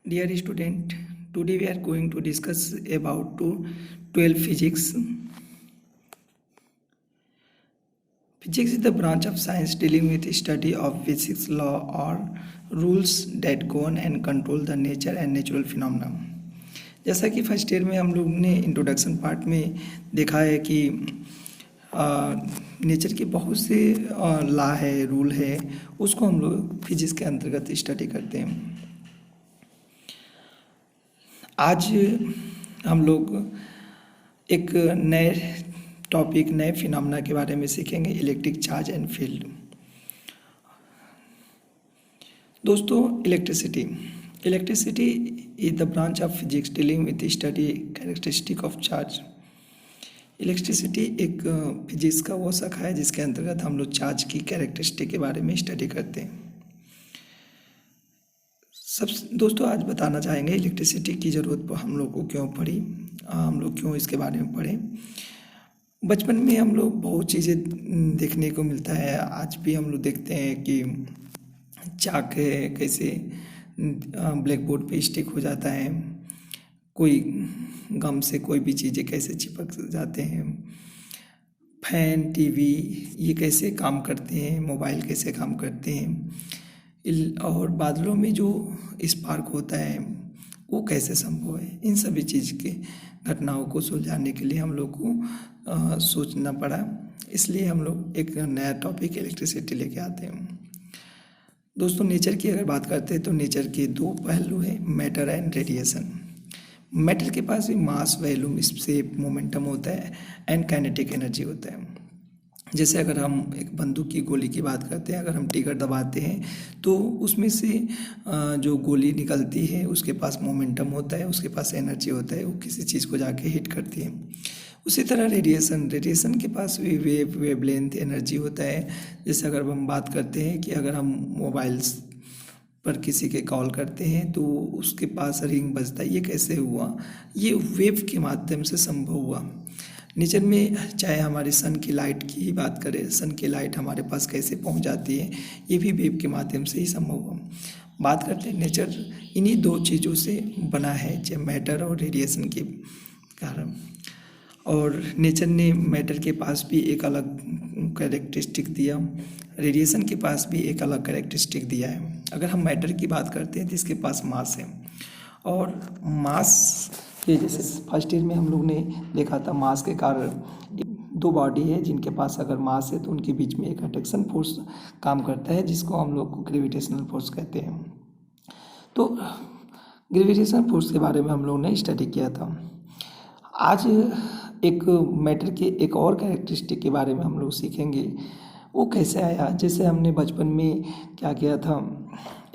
Dear student, today we are going to discuss about 12 physics. Physics is the branch of science dealing with study of basic law or rules that govern and control the nature and natural phenomena. जैसा कि first year में हम लोग ने introduction part में देखा है कि नेचर के बहुत से लॉ है, रूल है, उसको हम लोग फिजिक्स के अंतर्गत स्टडी करते हैं। आज हम लोग एक नए टॉपिक, नए फिनोमेना के बारे में सीखेंगे, इलेक्ट्रिक चार्ज एंड फील्ड। दोस्तों, electricity is the branch of physics dealing with study characteristic of charge. Electricity एक फिजिक्स का वो शाखा है जिसके अंतर्गत हम लोग चार्ज की कैरेक्टरिस्टिक के बारे में स्टडी करते हैं। दोस्तों, आज बताना चाहेंगे इलेक्ट्रिसिटी की ज़रूरत हम लोग को क्यों पड़ी, हम लोग क्यों इसके बारे में पढ़े। बचपन में हम लोग बहुत चीज़ें देखने को मिलता है, आज भी हम लोग देखते हैं कि चाक है कैसे ब्लैक बोर्ड पे स्टिक हो जाता है, कोई गम से कोई भी चीज़ें कैसे चिपक जाते हैं, फैन, टीवी ये कैसे काम करते हैं, मोबाइल कैसे काम करते हैं, और बादलों में जो स्पार्क होता है वो कैसे संभव है। इन सभी चीज़ के घटनाओं को सुलझाने के लिए हम लोग को सोचना पड़ा, इसलिए हम लोग एक नया टॉपिक इलेक्ट्रिसिटी लेके आते हैं। दोस्तों, नेचर की अगर बात करते हैं तो नेचर के दो पहलू हैं, मैटर एंड रेडिएशन। मैटर के पास भी मास, वॉल्यूम, शेप, मोमेंटम होता है एंड काइनेटिक एनर्जी होता है। जैसे अगर हम एक बंदूक की गोली की बात करते हैं, अगर हम ट्रिगर दबाते हैं तो उसमें से जो गोली निकलती है उसके पास मोमेंटम होता है, उसके पास एनर्जी होता है, वो किसी चीज़ को जाके हिट करती है। उसी तरह रेडिएशन के पास भी वेवलेंथ एनर्जी होता है। जैसे अगर हम बात करते हैं कि अगर हम मोबाइल्स पर किसी के कॉल करते हैं तो उसके पास रिंग बजता है, ये कैसे हुआ? ये वेव के माध्यम से संभव हुआ। नेचर में चाहे हमारे सन की लाइट की ही बात करें, सन की लाइट हमारे पास कैसे पहुंच जाती है, ये भी वेव के माध्यम से ही संभव हुआ। बात करते हैं नेचर इन्हीं दो चीज़ों से बना है, चाहे मैटर और रेडिएशन के कारण। और नेचर ने मैटर के पास भी एक अलग कैरेक्टरिस्टिक दिया, रेडिएशन के पास भी एक अलग कैरेक्टरिस्टिक दिया है। अगर हम मैटर की बात करते हैं तो इसके पास मास है, और मास के जैसे फर्स्ट ईयर में हम लोग ने देखा था, मास के कारण दो बॉडी है जिनके पास अगर मास है तो उनके बीच में एक अट्रैक्शन फोर्स काम करता है जिसको हम लोग को ग्रेविटेशनल फोर्स कहते हैं। तो ग्रेविटेशनल फोर्स के बारे में हम लोग ने स्टडी किया था। आज एक मैटर के एक और कैरेक्टरिस्टिक के बारे में हम लोग सीखेंगे, वो कैसे आया। जैसे हमने बचपन में क्या किया था,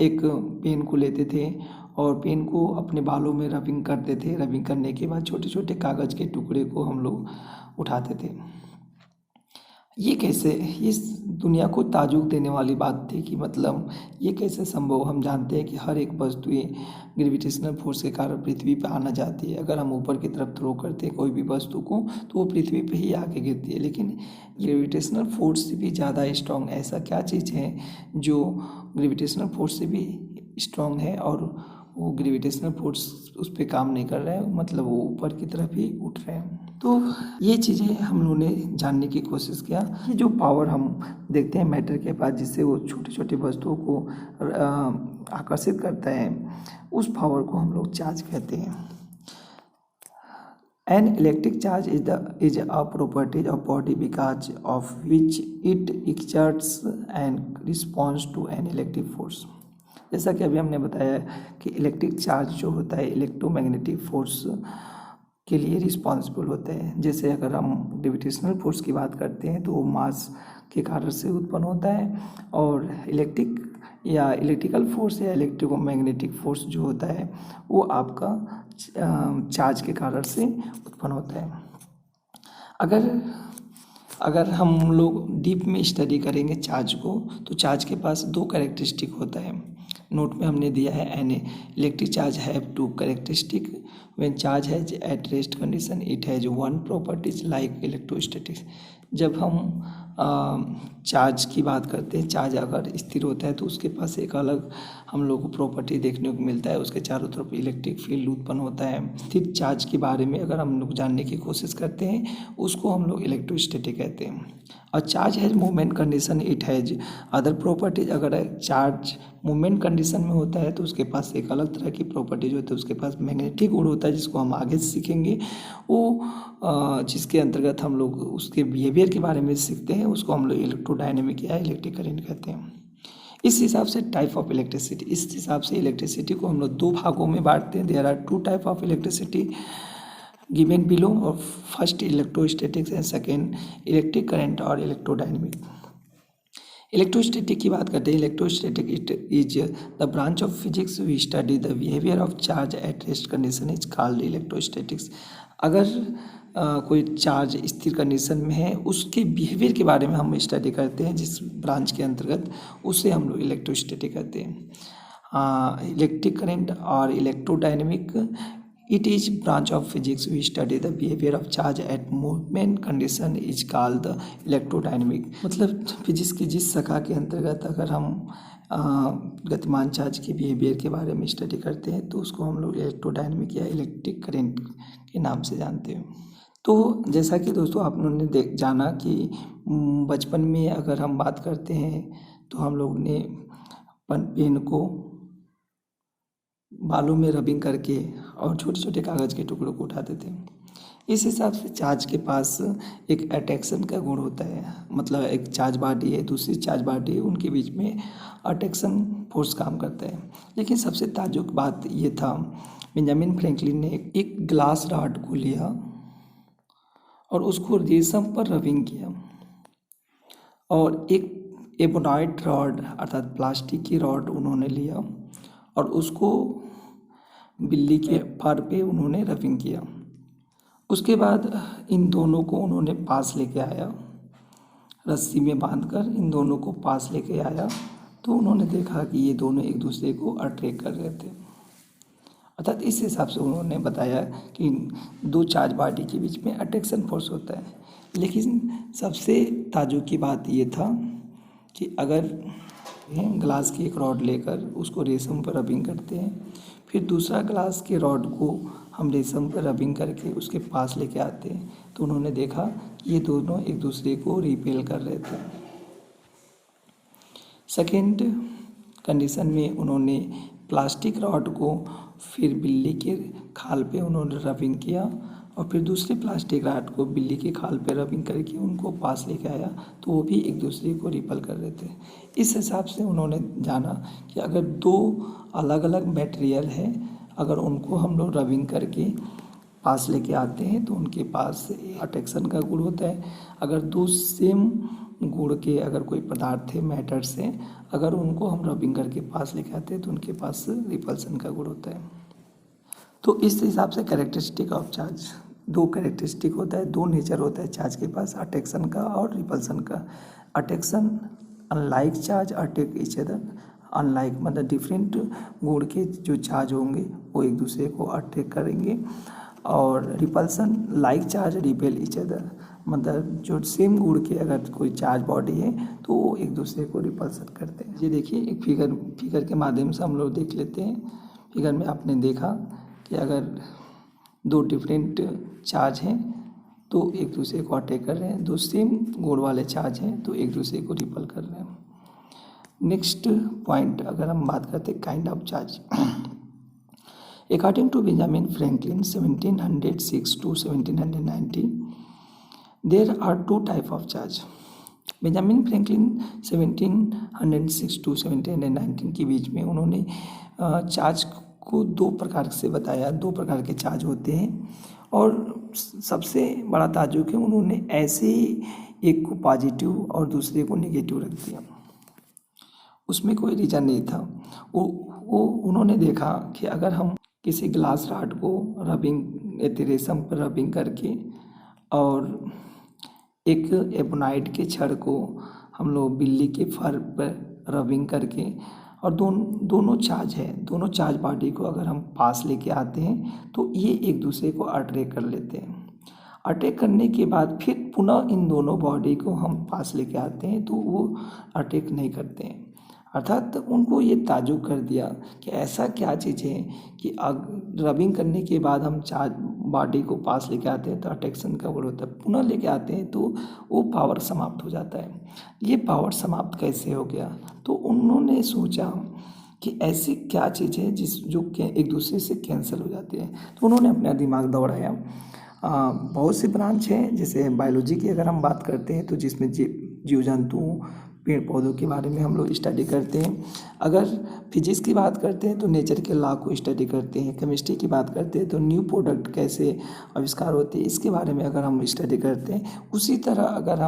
एक पेन को लेते थे और पेन को अपने बालों में रबिंग करते थे। रबिंग करने के बाद छोटे छोटे कागज़ के टुकड़े को हम लोग उठाते थे। ये कैसे, इस दुनिया को ताजुब देने वाली बात थी कि मतलब ये कैसे संभव। हम जानते हैं कि हर एक वस्तु ग्रेविटेशनल फोर्स के कारण पृथ्वी पर आना जाती है। अगर हम ऊपर की तरफ थ्रो करते हैं कोई भी वस्तु को तो वो पृथ्वी पे ही आके गिरती है, लेकिन ग्रेविटेशनल फोर्स से भी ज़्यादा स्ट्रॉन्ग ऐसा क्या चीज़ है जो ग्रेविटेशनल फोर्स से भी स्ट्रॉन्ग है और वो ग्रेविटेशनल फोर्स उस पर काम नहीं कर रहा है, मतलब वो ऊपर की तरफ ही उठ रहे हैं। तो ये चीज़ें हम लोगों ने जानने की कोशिश किया कि जो पावर हम देखते हैं मैटर के पास, जिससे वो छोटे छोटे वस्तुओं को आकर्षित करता है, उस पावर को हम लोग चार्ज कहते हैं। An electric charge is a property of body because of which it exerts and response to an electric force. जैसा कि अभी हमने बताया कि इलेक्ट्रिक चार्ज जो होता है इलेक्ट्रोमैग्नेटिक फोर्स के लिए रिस्पॉन्सिबल होते हैं। जैसे अगर हम ग्रेविटेशनल फोर्स की बात करते हैं तो वो मास के कारण से उत्पन्न होता है, और इलेक्ट्रिकल फोर्स या इलेक्ट्रोमैग्नेटिक फोर्स जो होता है वो आपका चार्ज के कारण से उत्पन्न होता है। अगर हम लोग डीप में स्टडी करेंगे चार्ज को, तो चार्ज के पास दो कैरेक्टरिस्टिक होता है। नोट में हमने दिया है, an electric charge have two characteristic when charge has at rest condition it has one properties like electrostatics. जब हम चार्ज की बात करते हैं, चार्ज अगर स्थिर होता है तो उसके पास एक अलग हम लोग को प्रॉपर्टी देखने को मिलता है, उसके चारों तरफ इलेक्ट्रिक फील्ड उत्पन्न होता है। स्थिर चार्ज के बारे में अगर हम लोग जानने की कोशिश करते हैं उसको हम लोग इलेक्ट्रोस्टैटिक कहते हैं। और charge has movement condition, it has other properties. अगर चार्ज मूवमेंट कंडीशन में होता है तो उसके पास एक अलग तरह की प्रॉपर्टीज होती है, उसके पास मैग्नेटिक गुण होता है जिसको हम आगे सीखेंगे। वो जिसके अंतर्गत हम लोग उसके बिहेवियर के बारे में सीखते हैं, उसको हम लोग इलेक्ट्रोडायनेमिक या इलेक्ट्रिक करंट कहते हैं। इस हिसाब से टाइप ऑफ इलेक्ट्रिसिटी, इस हिसाब से इलेक्ट्रिसिटी को हम लोग दो भागों में बांटते हैं। There are two type of electricity given below, और first electrostatics and second electric current और इलेक्ट्रोडायनेमिक। इलेक्ट्रोस्टैटिक की बात करते हैं। Electrostatic is the branch of physics we study the behaviour of charge at rest condition is called electrostatics. अगर कोई charge स्थिर condition में है उसके बिहेवियर के बारे में हम स्टडी करते हैं जिस ब्रांच के अंतर्गत, उसे हम लोग इलेक्ट्रोस्टैटिक कहते हैं। इलेक्ट्रिक करंट और electrodynamic, it is branch of physics we study the behaviour of charge at movement condition is called the electrodynamic. मतलब फिजिक्स की जिस शाखा के अंतर्गत अगर हम गतिमान चार्ज के बिहेवियर के बारे में स्टडी करते हैं तो उसको हम लोग इलेक्ट्रोडायनेमिक या इलेक्ट्रिक करंट के नाम से जानते हैं। तो जैसा कि दोस्तों आप लोगों ने जाना कि बचपन में अगर हम बात करते हैं तो हम लोग ने पेन को बालों में रबिंग करके और छोटे छोटे कागज़ के टुकड़ों को उठाते थे। इस हिसाब से चार्ज के पास एक अट्रैक्शन का गुण होता है, मतलब एक चार्ज बॉडी है दूसरी चार्ज बॉडी है, उनके बीच में अट्रैक्शन फोर्स काम करता है। लेकिन सबसे ताज्जुब बात ये था, बेंजामिन फ्रैंकलिन ने एक ग्लास रॉड को लिया और उसको रेशम पर रबिंग किया और एक एबोनाइट रॉड अर्थात प्लास्टिक की रॉड उन्होंने लिया और उसको बिल्ली के फर पे उन्होंने रबिंग किया। उसके बाद इन दोनों को उन्होंने पास लेके आया, रस्सी में बांधकर इन दोनों को पास लेके आया तो उन्होंने देखा कि ये दोनों एक दूसरे को अट्रैक्ट कर रहे थे। अर्थात इस हिसाब से उन्होंने बताया कि दो चार्ज बॉडी के बीच में अट्रैक्शन फोर्स होता है। लेकिन सबसे ताज्जुब की बात ये था कि अगर ग्लास की एक रॉड लेकर उसको रेशम पर रबिंग करते हैं, फिर दूसरा ग्लास के रॉड को हम रेशम पर रबिंग करके उसके पास लेके आते हैं तो उन्होंने देखा कि ये दोनों एक दूसरे को रिपेल कर रहे थे। सेकेंड कंडीशन में उन्होंने प्लास्टिक रॉड को फिर बिल्ली के खाल पे उन्होंने रबिंग किया और फिर दूसरे प्लास्टिक रॉड को बिल्ली के खाल पे रबिंग करके उनको पास लेके आया तो वो भी एक दूसरे को रिपेल कर रहे थे। इस हिसाब से उन्होंने जाना कि अगर दो अलग अलग मटेरियल है, अगर उनको हम लोग रबिंग करके पास लेके आते हैं तो उनके पास अट्रैक्शन का गुण होता है। अगर दो सेम गुण के अगर कोई पदार्थ है मैटर से, अगर उनको हम रबिंग करके पास लेके आते हैं तो उनके पास रिपल्सन का गुण होता है। तो इस हिसाब से कैरेक्टरिस्टिक ऑफ चार्ज, दो कैरेक्टरिस्टिक होता है, दो नेचर होता है चार्ज के पास, अट्रैक्शन का और रिपल्सन का। Attraction unlike charge attract each other, unlike मतलब डिफरेंट गुण के जो चार्ज होंगे वो एक दूसरे को अट्रैक्ट करेंगे, और repulsion like charge repel each other, मतलब जो सेम गुण के अगर कोई चार्ज बॉडी है तो वो एक दूसरे को रिपल्सन करते हैं। ये देखिए एक फिगर के माध्यम से हम लोग देख लेते हैं। फिगर में आपने देखा कि अगर दो डिफरेंट चार्ज हैं तो एक दूसरे को अटैक कर रहे हैं, दो सेम गुण वाले चार्ज हैं तो एक दूसरे को रिपल कर रहे हैं। नेक्स्ट पॉइंट अगर हम बात करते हैं kind of charge, according to Benjamin Franklin 1706 to 1790 there are two type of charge. Benjamin Franklin 1706 to 1719 के बीच में उन्होंने चार्ज को दो प्रकार से बताया, दो प्रकार के चार्ज होते हैं और सबसे बड़ा ताज्जुब है उन्होंने ऐसे ही एक को पॉजिटिव और दूसरे को नेगेटिव रख दिया, उसमें कोई रीज़न नहीं था। वो उन्होंने देखा कि अगर हम किसी ग्लास रॉड को रबिंग रेशम पर रबिंग करके और एक एबोनाइट के छड़ को हम लोग बिल्ली के फर पर रबिंग करके और दोनों चार्ज है, दोनों चार्ज बॉडी को अगर हम पास लेके आते हैं तो ये एक दूसरे को अट्रैक्ट कर लेते हैं। अटैक करने के बाद फिर पुनः इन दोनों बॉडी को हम पास लेके आते हैं तो वो अटैक नहीं करते हैं। अर्थात उनको ये ताज्जुब कर दिया कि ऐसा क्या चीज़ है कि रबिंग करने के बाद हम चार्ज बॉडी को पास लेके आते हैं तो अट्रैक्शन का वो होता है, पुनः लेके आते हैं तो वो पावर समाप्त हो जाता है। ये पावर समाप्त कैसे हो गया? तो उन्होंने सोचा कि ऐसी क्या चीज़ है जो एक दूसरे से कैंसिल हो जाती है। तो उन्होंने अपना दिमाग दौड़ाया। बहुत सी ब्रांच हैं, जैसे बायोलॉजी की अगर हम बात करते हैं तो जिसमें जीव जंतुओं पेड़ पौधों के बारे में हम लोग स्टडी करते हैं। अगर फिजिक्स की बात करते हैं तो नेचर के लॉ को स्टडी करते हैं। केमिस्ट्री की बात करते हैं तो न्यू प्रोडक्ट कैसे आविष्कार होते हैं इसके बारे में अगर हम स्टडी करते हैं। उसी तरह अगर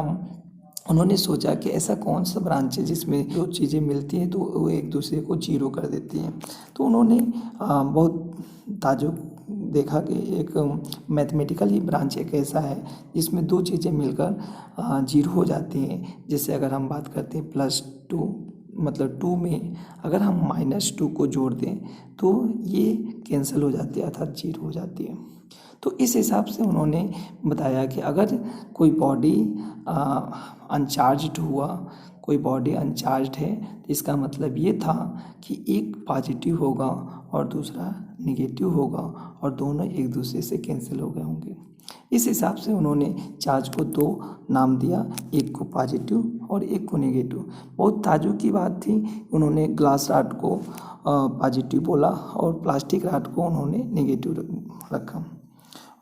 उन्होंने सोचा कि ऐसा कौन सा ब्रांच है जिसमें जो चीज़ें मिलती हैं तो वो एक दूसरे को जीरो कर देती हैं। तो उन्होंने बहुत ताज्जुब देखा कि एक मैथमेटिकल ही ब्रांच एक ऐसा है जिसमें दो चीज़ें मिलकर जीरो हो जाती हैं। जैसे अगर हम बात करते हैं +2 मतलब 2 में अगर हम -2 को जोड़ दें तो ये कैंसिल हो जाती है अर्थात जीरो हो जाती है। तो इस हिसाब से उन्होंने बताया कि अगर कोई बॉडी अनचार्ज्ड हुआ, कोई बॉडी अनचार्ज्ड है तो इसका मतलब ये था कि एक पॉजिटिव होगा और दूसरा निगेटिव होगा और दोनों एक दूसरे से कैंसिल हो गए होंगे। इस हिसाब से उन्होंने चार्ज को दो नाम दिया, एक को पॉजिटिव और एक को नेगेटिव। बहुत ताज्जुब की बात थी, उन्होंने ग्लास रॉड को पॉजिटिव बोला और प्लास्टिक रॉड को उन्होंने नेगेटिव रखा।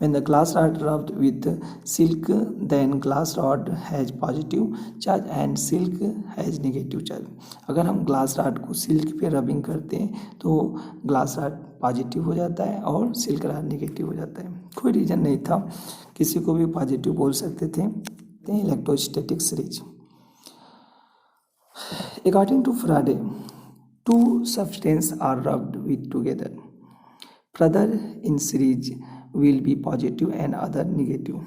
When the glass rod rubbed with silk, then glass rod has positive charge and silk has negative charge. अगर हम ग्लास रॉड को सिल्क पे रबिंग करते हैं तो ग्लास रॉड पॉजिटिव हो जाता है और सिल्क रॉड नेगेटिव हो जाता है। कोई रीज़न नहीं था, किसी को भी पॉजिटिव बोल सकते थे। Electrostatic series. According to Faraday, two substances are rubbed with together. Brother in series will be positive and other negative.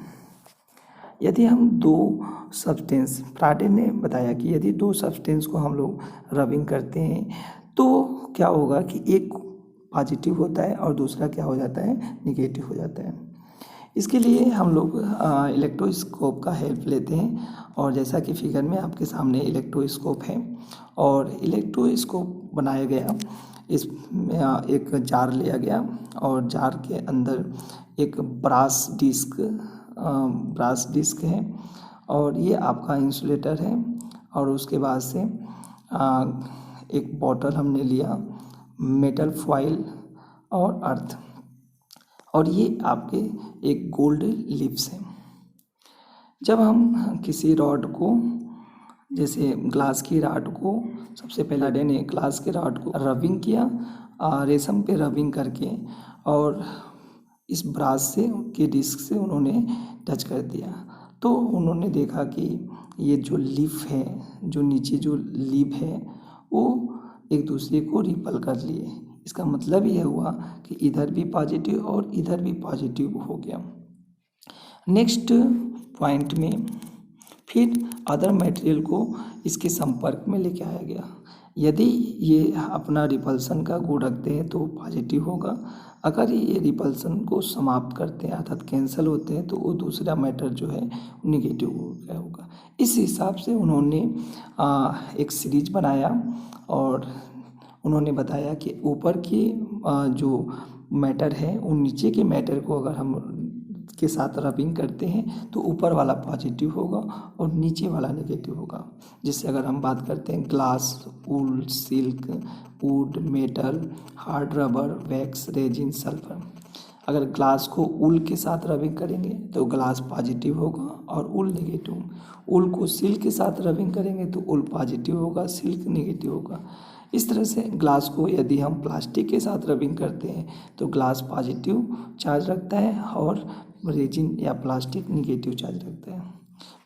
यदि हम दो सब्सटेंस, फ्राडे ने बताया कि यदि दो सब्सटेंस को हम लोग रबिंग करते हैं तो क्या होगा कि एक पॉजिटिव होता है और दूसरा क्या हो जाता है, निगेटिव हो जाता है। इसके लिए हम लोग इलेक्ट्रोस्कोप का हेल्प लेते हैं और जैसा कि फिगर में आपके सामने इलेक्ट्रोस्कोप है और इलेक्ट्रोस्कोप बनाया गया। इसमें एक जार लिया गया और जार के अंदर एक ब्रास डिस्क है और ये आपका इंसुलेटर है और उसके बाद से एक बॉटल हमने लिया, मेटल फॉइल और अर्थ और ये आपके एक गोल्ड लिप्स है। जब हम किसी रॉड को, जैसे ग्लास की रॉड को, सबसे पहले डे ने ग्लास के रॉड को रबिंग किया रेशम पे रबिंग करके और इस ब्रास से के डिस्क से उन्होंने टच कर दिया तो उन्होंने देखा कि ये जो लिप है, जो नीचे जो लिप है वो एक दूसरे को रिपल कर लिए। इसका मतलब ये हुआ कि इधर भी पॉजिटिव और इधर भी पॉजिटिव हो गया। नेक्स्ट पॉइंट में फिर अदर मटेरियल को इसके संपर्क में लेके आया गया। यदि ये अपना रिपल्सन का गुण रखते हैं तो पॉजिटिव होगा, अगर ये रिपल्सन को समाप्त करते हैं अर्थात कैंसिल होते हैं तो वो दूसरा मैटर जो है निगेटिव हो गया होगा। इस हिसाब से उन्होंने एक सीरीज बनाया और उन्होंने बताया कि ऊपर की जो मैटर है उन नीचे के मैटर को अगर हम के साथ रबिंग करते हैं तो ऊपर वाला पॉजिटिव होगा और नीचे वाला नेगेटिव होगा। जिससे अगर हम बात करते हैं glass, wool, silk, would, metal, hard rubber, wax, resin, sulphur. अगर ग्लास को वूल के साथ रबिंग करेंगे तो ग्लास पॉजिटिव होगा और वूल नेगेटिव। वूल को सिल्क के साथ रबिंग करेंगे तो वूल पॉजिटिव होगा, सिल्क नेगेटिव होगा। इस तरह से ग्लास को यदि हम प्लास्टिक के साथ रबिंग करते हैं तो ग्लास पॉजिटिव चार्ज रखता है और रेजिन या प्लास्टिक निगेटिव चार्ज रखता है।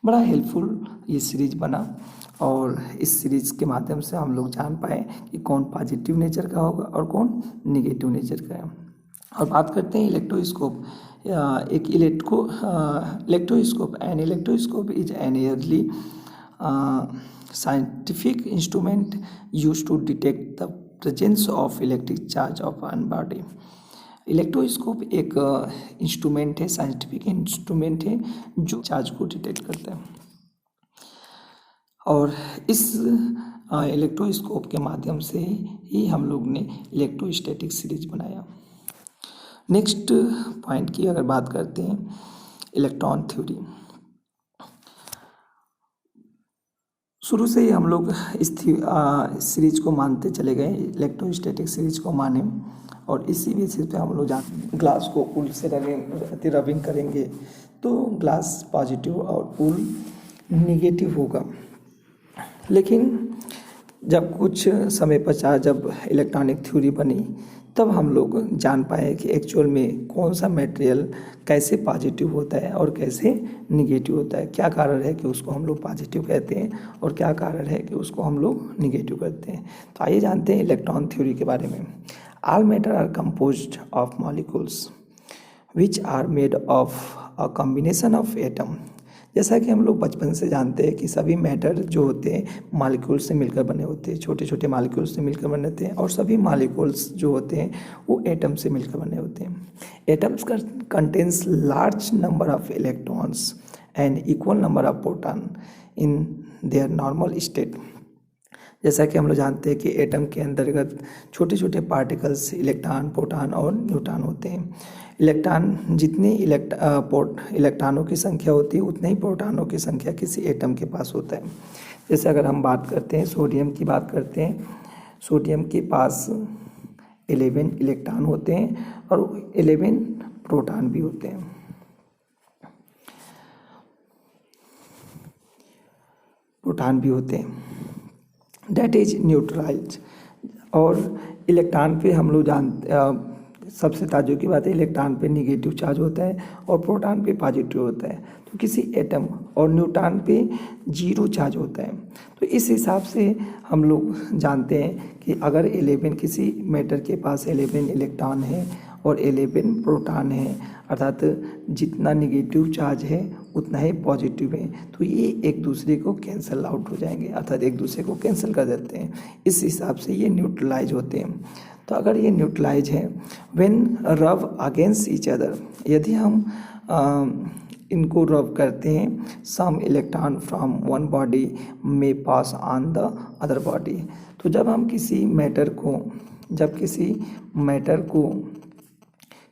बड़ा हेल्पफुल ये सीरीज बना और इस सीरीज के माध्यम से हम लोग जान पाए कि कौन पॉजिटिव नेचर का होगा और कौन निगेटिव नेचर का है। और बात करते हैं इलेक्ट्रोस्कोप। एक electroscope is an early scientific instrument used to detect the presence of electric charge of one body. Electroscope एक इंस्ट्रूमेंट है, साइंटिफिक इंस्ट्रूमेंट है जो चार्ज को डिटेक्ट करता है। और इस इलेक्ट्रोस्कोप के माध्यम से ही हम लोग ने इलेक्ट्रोस्टैटिक सीरीज बनाया। नेक्स्ट पॉइंट की अगर बात करते हैं, इलेक्ट्रॉन थ्योरी। शुरू से ही हम लोग इस सीरीज को मानते चले गए, इलेक्ट्रोस्टैटिक सीरीज को माने, और इसी बेसिस पे हम लोग जानते ग्लास को पुल से रबिंग करेंगे तो ग्लास पॉजिटिव और पुल निगेटिव होगा। लेकिन जब कुछ समय पश्चात जब इलेक्ट्रॉनिक थ्योरी बनी तब हम लोग जान पाए कि एक्चुअल में कौन सा मटेरियल कैसे पॉजिटिव होता है और कैसे निगेटिव होता है, क्या कारण है कि उसको हम लोग पॉजिटिव कहते हैं और क्या कारण है कि उसको हम लोग निगेटिव कहते हैं। तो आइए जानते हैं इलेक्ट्रॉन थ्योरी के बारे में। All matter are composed of molecules which are made of a combination of atom. जैसा कि हम लोग बचपन से जानते हैं कि सभी मैटर जो होते हैं मॉलिक्यूल्स से मिलकर बने होते हैं, छोटे छोटे मॉलिक्यूल्स से मिलकर बने होते हैं, और सभी मॉलिक्यूल्स जो होते हैं वो एटम से मिलकर बने होते हैं। Atoms contains large number of electrons and equal number of proton in their normal state. जैसा कि हम लोग जानते हैं कि एटम के अंतर्गत छोटे छोटे पार्टिकल्स इलेक्ट्रॉन, प्रोटॉन और न्यूट्रॉन होते हैं। इलेक्ट्रॉन जितनी इलेक्ट्रॉनों की संख्या होती है उतने ही प्रोटॉनों की संख्या किसी एटम के पास होता है। जैसे अगर हम बात करते हैं सोडियम की बात करते हैं, सोडियम के पास 11 इलेक्ट्रॉन होते हैं और 11 प्रोटॉन भी होते हैं। That is neutralize. और इलेक्ट्रॉन पे हम लोग जानते सबसे ताज्जुब की बात है, इलेक्ट्रॉन पे निगेटिव चार्ज होता है और प्रोटॉन पे पॉजिटिव होता है। तो किसी एटम और न्यूट्रॉन पे 0 चार्ज होता है। तो इस हिसाब से हम लोग जानते हैं कि अगर 11 किसी मैटर के पास 11 इलेक्ट्रॉन है और 11 प्रोटॉन है, अर्थात जितना निगेटिव चार्ज है उतना ही पॉजिटिव है, तो ये एक दूसरे को कैंसिल आउट हो जाएंगे, अर्थात एक दूसरे को कैंसिल कर देते हैं। इस हिसाब से ये न्यूट्रलाइज होते हैं। तो अगर ये न्यूट्रलाइज है व्हेन रब अगेंस्ट ईच अदर, यदि हम इनको रब करते हैं, सम इलेक्ट्रॉन फ्रॉम वन बॉडी में pass on the other body. तो जब हम किसी मैटर को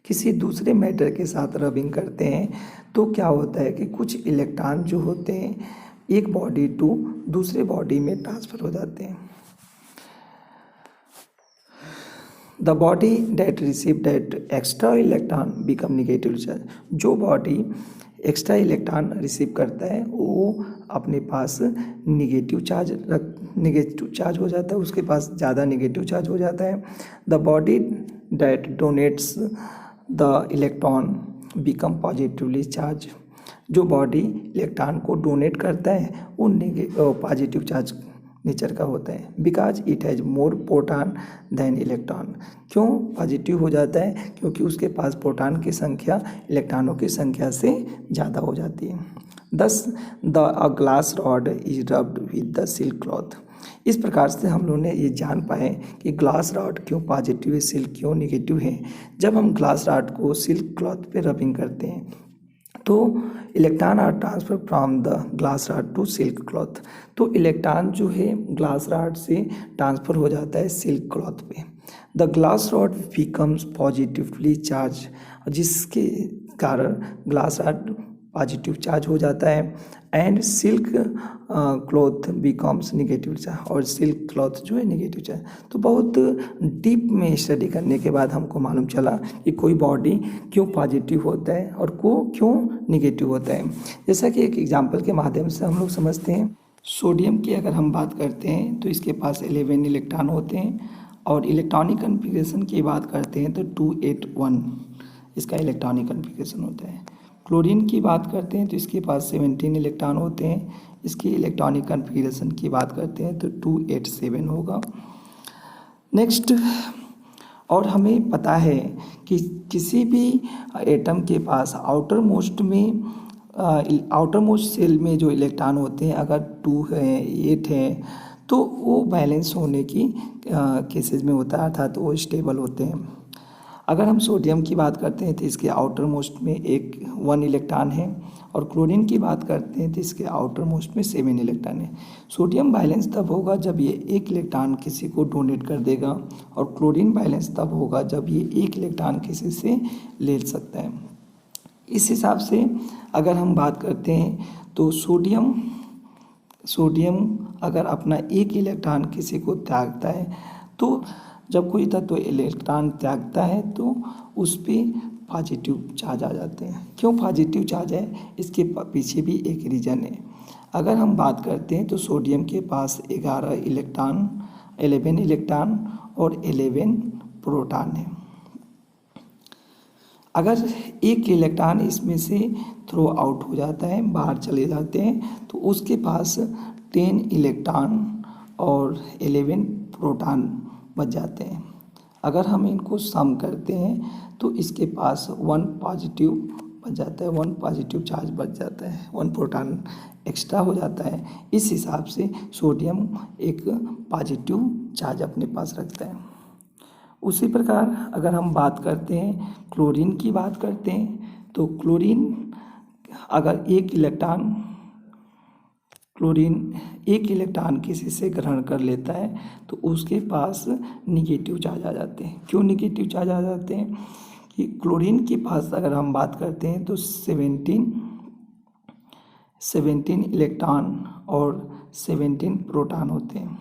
किसी दूसरे मैटर के साथ रबिंग करते हैं तो क्या होता है कि कुछ इलेक्ट्रॉन जो होते हैं एक बॉडी टू दूसरे बॉडी में ट्रांसफ़र हो जाते हैं। The body that receive that extra electron become negative charge. जो बॉडी एक्स्ट्रा इलेक्ट्रॉन रिसीव करता है वो अपने पास निगेटिव चार्ज हो जाता है, उसके पास ज़्यादा निगेटिव चार्ज हो जाता है। The body that donates the electron become positively charge. जो बॉडी इलेक्ट्रॉन को डोनेट करता है वो पॉजिटिव चार्ज नेचर का होता है, because it has more proton than electron. क्यों पॉजिटिव हो जाता है? क्योंकि उसके पास प्रोटॉन की संख्या इलेक्ट्रॉनों की संख्या से ज़्यादा हो जाती है। दस a glass rod is rubbed with the silk cloth. इस प्रकार से हम लोगों ने ये जान पाए कि ग्लास रॉड क्यों पॉजिटिव है, सिल्क क्यों निगेटिव है। जब हम ग्लास रॉड को सिल्क क्लॉथ पे रबिंग करते हैं तो electron are transfer from the glass rod to silk cloth. तो इलेक्ट्रॉन जो है ग्लास रॉड से ट्रांसफ़र हो जाता है सिल्क क्लॉथ पे। The glass rod becomes positively charge, जिसके कारण ग्लास रॉड पॉजिटिव चार्ज हो जाता है। And silk cloth becomes negative charge, और सिल्क क्लॉथ जो है निगेटिव चार्ज। तो बहुत डीप में स्टडी करने के बाद हमको मालूम चला कि कोई बॉडी क्यों पॉजिटिव होता है और क्यों निगेटिव होता है। जैसा कि एक एग्जांपल के माध्यम से हम लोग समझते हैं, सोडियम की अगर हम बात करते हैं तो इसके पास 11 इलेक्ट्रॉन होते हैं, और इलेक्ट्रॉनिक कन्फिग्रेशन की बात करते हैं तो 281 इसका इलेक्ट्रॉनिक कन्फिग्रेशन होता है। क्लोरीन की बात करते हैं तो इसके पास 17 इलेक्ट्रॉन होते हैं, इसकी इलेक्ट्रॉनिक कन्फिग्रेशन की बात करते हैं तो 287 होगा। नेक्स्ट, और हमें पता है कि किसी भी एटम के पास आउटर मोस्ट सेल में जो इलेक्ट्रॉन होते हैं अगर 2 है 8 है तो वो बैलेंस होने की केसेस में होता है, अर्थात वो स्टेबल होते हैं। अगर हम सोडियम की बात करते हैं तो इसके आउटर मोस्ट में 1 इलेक्ट्रॉन है, और क्लोरीन की बात करते हैं तो इसके आउटर मोस्ट में 7 इलेक्ट्रॉन है। सोडियम बैलेंस तब होगा जब ये 1 इलेक्ट्रॉन किसी को डोनेट कर देगा, और क्लोरीन बैलेंस तब होगा जब ये 1 इलेक्ट्रॉन किसी से ले सकता है। इस हिसाब से अगर हम बात करते हैं तो सोडियम अगर अपना 1 इलेक्ट्रॉन किसी को त्यागता है, तो जब कोई तत्व इलेक्ट्रॉन त्यागता है तो उस पर पॉजिटिव चार्ज आ जाते हैं। क्यों पॉजिटिव चार्ज है, इसके पीछे भी एक रीज़न है। अगर हम बात करते हैं तो सोडियम के पास 11 इलेक्ट्रॉन 11 इलेक्ट्रॉन और 11 प्रोटॉन है। अगर 1 इलेक्ट्रॉन इसमें से थ्रो आउट हो जाता है, बाहर चले जाते हैं, तो उसके पास 10 इलेक्ट्रॉन और 11 प्रोटॉन बच जाते हैं। अगर हम इनको सम करते हैं तो इसके पास 1 पॉजिटिव बच जाता है, 1 पॉजिटिव चार्ज बच जाता है, 1 प्रोटॉन एक्स्ट्रा हो जाता है। इस हिसाब से सोडियम एक पॉजिटिव चार्ज अपने पास रखता है। उसी प्रकार अगर हम बात करते हैं क्लोरीन की बात करते हैं तो क्लोरीन 1 इलेक्ट्रॉन किसी से ग्रहण कर लेता है तो उसके पास निगेटिव चार्ज आ जाते हैं। क्यों निगेटिव चार्ज आ जाते हैं कि क्लोरीन के पास अगर हम बात करते हैं तो 17 इलेक्ट्रॉन और 17 प्रोटॉन होते हैं।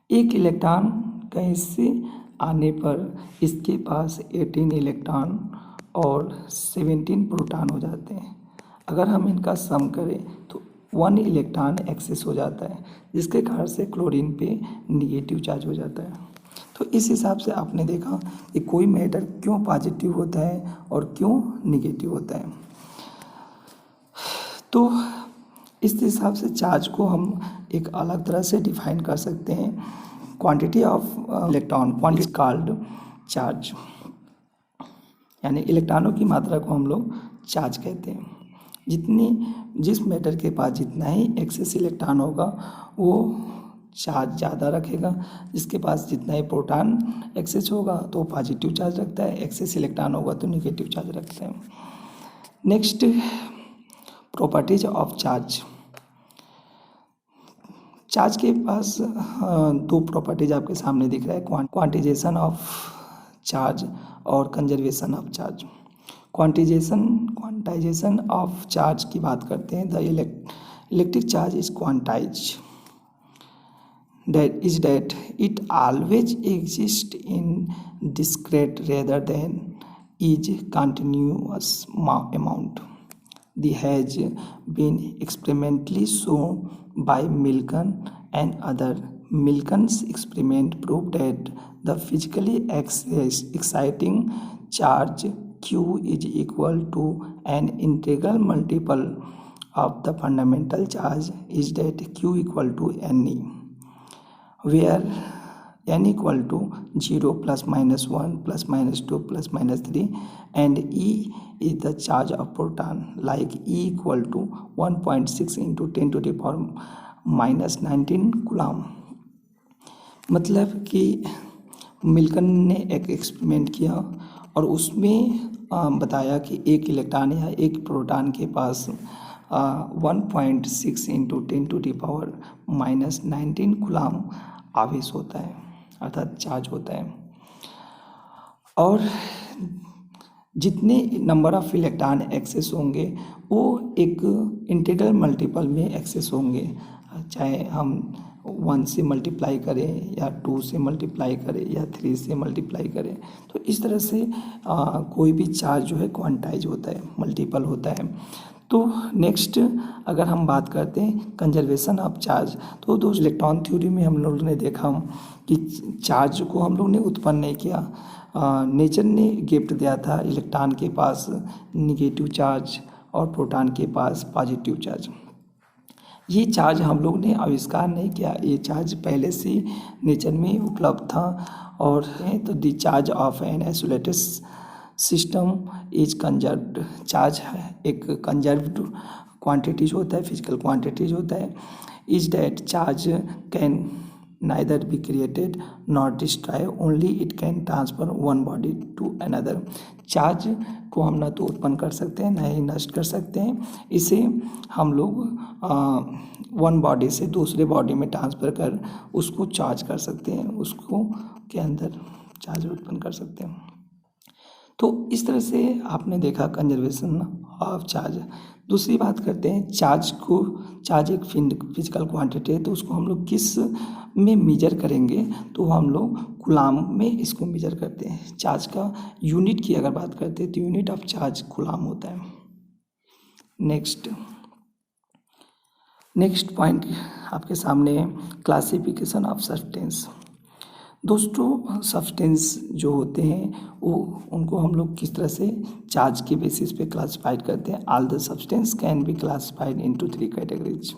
1 इलेक्ट्रॉन कहीं से आने पर इसके पास 18 इलेक्ट्रॉन और 17 प्रोटॉन हो जाते हैं। अगर हम इनका सम करें तो 1 इलेक्ट्रॉन एक्सेस हो जाता है, जिसके कारण से क्लोरीन पे निगेटिव चार्ज हो जाता है। तो इस हिसाब से आपने देखा कि कोई मैटर क्यों पॉजिटिव होता है और क्यों निगेटिव होता है। तो इस हिसाब से चार्ज को हम एक अलग तरह से डिफाइन कर सकते हैं। Quantity of electron quantity called charge, यानी इलेक्ट्रॉनों की मात्रा को हम लोग चार्ज कहते हैं। जिस मैटर के पास जितना ही एक्सेस इलेक्ट्रॉन होगा वो चार्ज ज़्यादा रखेगा, जिसके पास जितना ही प्रोटॉन एक्सेस होगा तो पॉजिटिव चार्ज रखता है, एक्सेस इलेक्ट्रॉन होगा तो निगेटिव चार्ज रखता है। Next, properties of charge. Charge के पास 2 प्रॉपर्टीज आपके सामने दिख रहा है, क्वांटिजेशन ऑफ चार्ज और conservation of charge. Quantization of charge की बात करते हैं। The electric charge is quantize that it always exists in discrete rather than is continuous amount. This has been experimentally shown by Milken and other. Milken's experiment proved that the physically exciting charge Q is equal to an integral multiple of the fundamental charge is that Q equal to Ne, where n equal to 0 plus minus 1 plus minus 2 plus minus 3 and E is the charge of proton, like E equal to 1.6 into 10 to the power minus 19 coulomb. मतलब कि मिल्कन ने एक experiment किया और उसमें बताया कि 1 electron या 1 प्रोटॉन के पास 1.6 into 10 to the power minus 19 coulomb आवेश होता है, अर्थात चार्ज होता है। और जितने नंबर ऑफ इलेक्ट्रॉन एक्सेस होंगे वो एक इंटीग्रल मल्टीपल में एक्सेस होंगे, चाहे हम 1 से मल्टीप्लाई करें या 2 से मल्टीप्लाई करें या 3 से मल्टीप्लाई करें। तो इस तरह से कोई भी चार्ज जो है क्वांटाइज होता है, मल्टीपल होता है। तो नेक्स्ट अगर हम बात करते हैं कंजर्वेशन ऑफ चार्ज, तो दोस्त इलेक्ट्रॉन थ्योरी में हम लोगों ने देखा कि चार्ज को हम लोग ने उत्पन्न नहीं किया, नेचर ने गिफ्ट दिया था। इलेक्ट्रॉन के पास निगेटिव चार्ज और प्रोटॉन के पास पॉजिटिव चार्ज। ये चार्ज हम लोग ने आविष्कार नहीं किया, ये चार्ज पहले से नेचर में उपलब्ध था। और तो the charge of an isolated system is conserved. Charge एक कंजर्व्ड क्वांटिटीज होता है, फिजिकल क्वांटिटीज होता है। Is that charge can neither be created nor destroy, only it can transfer one body to another। Charge को हम ना तो उत्पन्न कर सकते हैं ना ही नष्ट कर सकते हैं, इसे हम लोग वन बॉडी से दूसरे बॉडी में ट्रांसफ़र कर उसको चार्ज कर सकते हैं, उसको के अंदर चार्ज उत्पन्न कर सकते हैं। तो इस तरह से आपने देखा कंजर्वेशन ऑफ चार्ज। दूसरी बात करते हैं चार्ज एक फिजिकल क्वांटिटी है, तो उसको हम लोग किस में मेजर करेंगे, तो हम लोग कूलाम में इसको मेजर करते हैं। चार्ज का यूनिट की अगर बात करते हैं तो यूनिट ऑफ चार्ज कूलाम होता है। नेक्स्ट पॉइंट आपके सामने है क्लासिफिकेशन ऑफ सब्सटेंस। दोस्तों सब्सटेंस जो होते हैं वो उनको हम लोग किस तरह से चार्ज के बेसिस पे क्लासिफाइड करते हैं। All the substance can be classified into 3 categories.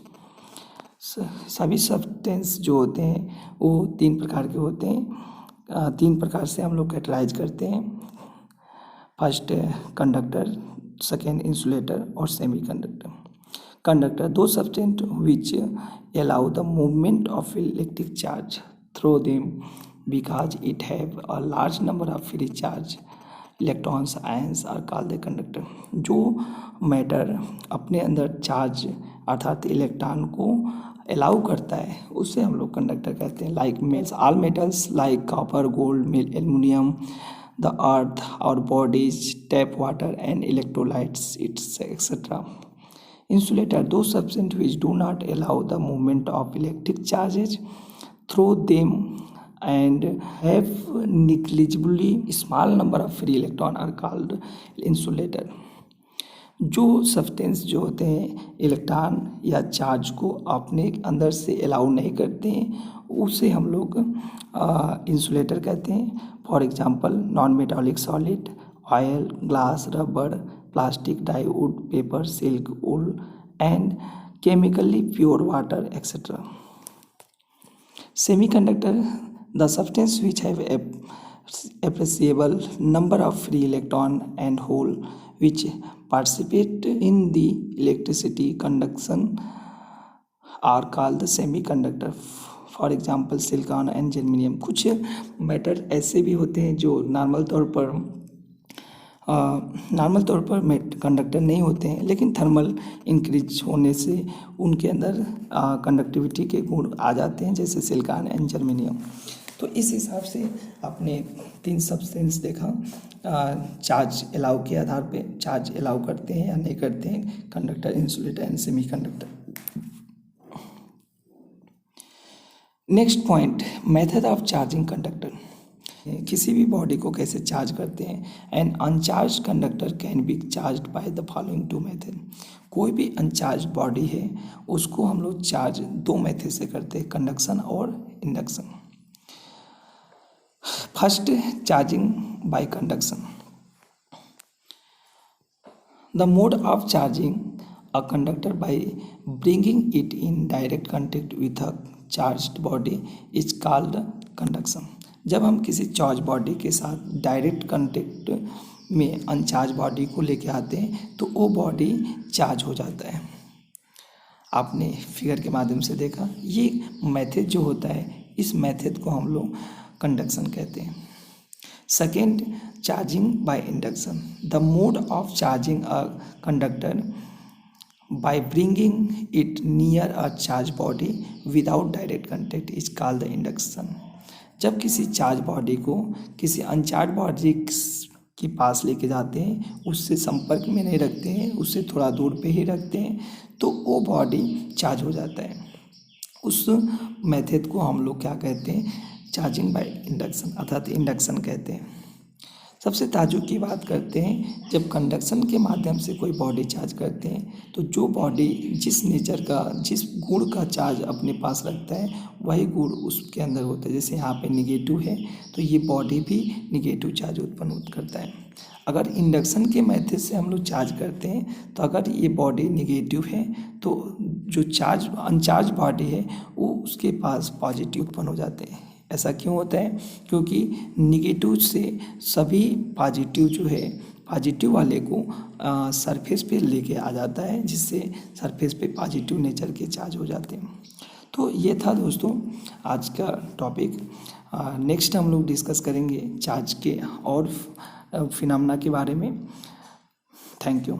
सभी सब्सटेंस जो होते हैं वो 3 प्रकार के होते हैं। 3 प्रकार से हम लोग कैटेगराइज करते हैं। फर्स्ट कंडक्टर, सेकेंड इंसुलेटर और सेमी कंडक्टर। कंडक्टर दो substance which allow the movement of electric charge through them because it have a large number of free charge electrons ions are called the conductor। जो matter अपने अंदर charge अर्थात electron को allow करता है उसे हम लोग कंडक्टर कहते हैं। Like metals all metals like copper, gold, aluminium, the earth और bodies, tap water and electrolytes it's etcetera. Insulator दो substance which do not allow the movement of electric charges through them and have negligibly small number of free electron are called insulator। जो substance जो होते हैं electron या charge को अपने अंदर से अलाउ नहीं करते हैं उसे हम लोग इंसुलेटर कहते हैं। For example non metallic solid, oil, glass, rubber, plastic, डाईवुड, paper, silk, wool and chemically pure water etcetera. Semiconductor the substance which have appreciable number of free electron and hole which participate in the electricity conduction are called the semiconductor। For example silicon and germanium. कुछ matter ऐसे भी होते हैं जो normal तौर पर conductor नहीं होते हैं, लेकिन थर्मल इंक्रीज होने से उनके अंदर कंडक्टिविटी के गुण आ जाते हैं, जैसे सिलिकॉन एंड जर्मेनियम। तो इस हिसाब से आपने 3 सब्सटेंस देखा चार्ज अलाउ के आधार पे, चार्ज अलाउ करते हैं या नहीं करते हैं, conductor, insulator and semi conductor. Next point method of charging conductor. किसी भी बॉडी को कैसे चार्ज करते हैं। An uncharge conductor can be charge by the following 2 method. कोई भी अनचार्ज बॉडी है उसको हम लोग चार्ज 2 मेथड से करते हैं, कंडक्शन और induction. First charging by conduction. The mode of charging a conductor by bringing it in direct contact with a charged body is called conduction. जब हम किसी चार्ज बॉडी के साथ डायरेक्ट कॉन्टेक्ट में अनचार्ज बॉडी को लेके आते हैं तो वो बॉडी चार्ज हो जाता है। आपने फिगर के माध्यम से देखा, ये मेथड जो होता है इस मेथड को हम लोग कंडक्शन कहते हैं। Second charging by induction. The mode of charging a conductor by bringing it near a charge body without direct contact is called the induction। जब किसी चार्ज बॉडी को किसी अनचार्ज बॉडी के पास लेके जाते हैं, उससे संपर्क में नहीं रखते हैं, उससे थोड़ा दूर पे ही रखते हैं, तो वो बॉडी चार्ज हो जाता है। उस मेथड को हम लोग क्या कहते हैं, चार्जिंग बाय इंडक्शन अर्थात इंडक्शन कहते हैं। सबसे ताजुब की बात करते हैं, जब कंडक्शन के माध्यम से कोई बॉडी चार्ज करते हैं तो जो बॉडी जिस नेचर का, जिस गुण का चार्ज अपने पास रखता है वही गुण उसके अंदर होता है। जैसे यहाँ पे निगेटिव है तो ये बॉडी भी निगेटिव चार्ज उत्पन्न करता है। अगर इंडक्शन के मेथड से हम लोग चार्ज करते हैं तो अगर ये बॉडी निगेटिव है तो जो चार्ज अनचार्ज बॉडी है वो उसके पास पॉजिटिव उत्पन्न हो जाते हैं। ऐसा क्यों होता है? क्योंकि निगेटिव से सभी पॉजिटिव जो है, पॉजिटिव वाले को सरफेस पे लेके आ जाता है, जिससे सरफेस पे पॉजिटिव नेचर के चार्ज हो जाते हैं। तो ये था दोस्तों आज का टॉपिक। नेक्स्ट हम लोग डिस्कस करेंगे चार्ज के और फिनोमेना के बारे में। Thank you.